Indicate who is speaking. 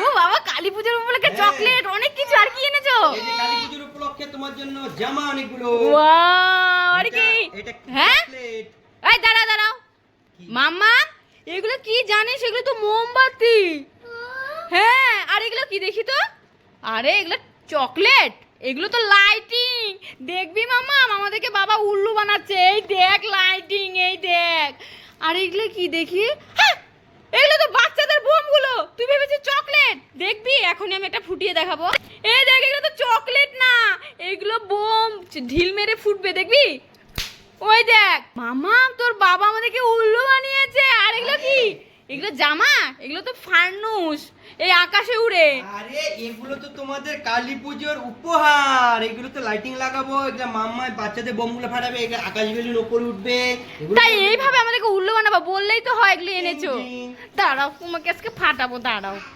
Speaker 1: ও বাবা, কালী পুজোর উপলক্ষে চকলেট অনেক কিছু, আর কি এনেছো?
Speaker 2: এই যে কালী পুজোর উপলক্ষে তোমার জন্য জামা অনেকগুলো।
Speaker 1: ওয়াও, আর কি?
Speaker 2: এটা
Speaker 1: হ্যাঁ,
Speaker 2: চকলেট।
Speaker 1: এই দাঁড়াও মাম্মা, এগুলো কি জানিস? এগুলো তো মোমবাতি। হ্যাঁ, আর এগুলো কি দেখি তো? আরে এগুলো চকলেট, এগুলো তো লাইটিং। দেখবি মাম্মা, আমাদেরকে বাবা উল্লু বানাচ্ছে। এই দেখ লাইটিং, এই দেখ। আর এগুলো কি দেখি? হ্যাঁ, এগুলো তো বাচ্চাদের বোমগুলো। তুই ভেবেছিস চকলেট? দেখবি এখনই আমি একটা ফুটিয়ে দেখাবো। এই দেখ, এগুলো তো চকলেট না, এগুলো বোম, ঢিল মেরে ফুটবে, দেখবি? ওই দেখ মামা, তোর বাবা আমাদেরকে উল্লু বানিয়েছে। আর এগুলো কি? এগুলো জামা, এগুলো তো ফানুস, এই আকাশে উড়ে।
Speaker 2: আরে এগুলো তো তোমাদের কালী পুজোর উপহার। এগুলো তো লাইটিং লাগাবো, এগুলো মাম্মা বাচ্চাদের বোমগুলো ফাটাবে, এগুলো আকাশ বেলুন উপরে উঠবে। এগুলো
Speaker 1: তাই এইভাবে আমাদেরকে উল্লু বানাবো? বললেই তো হয়, এগুলো এনেছো।
Speaker 2: টিং টিং।
Speaker 1: দাঁড়াও, তোমাকে আজকে ফাটাবো, দাঁড়াও।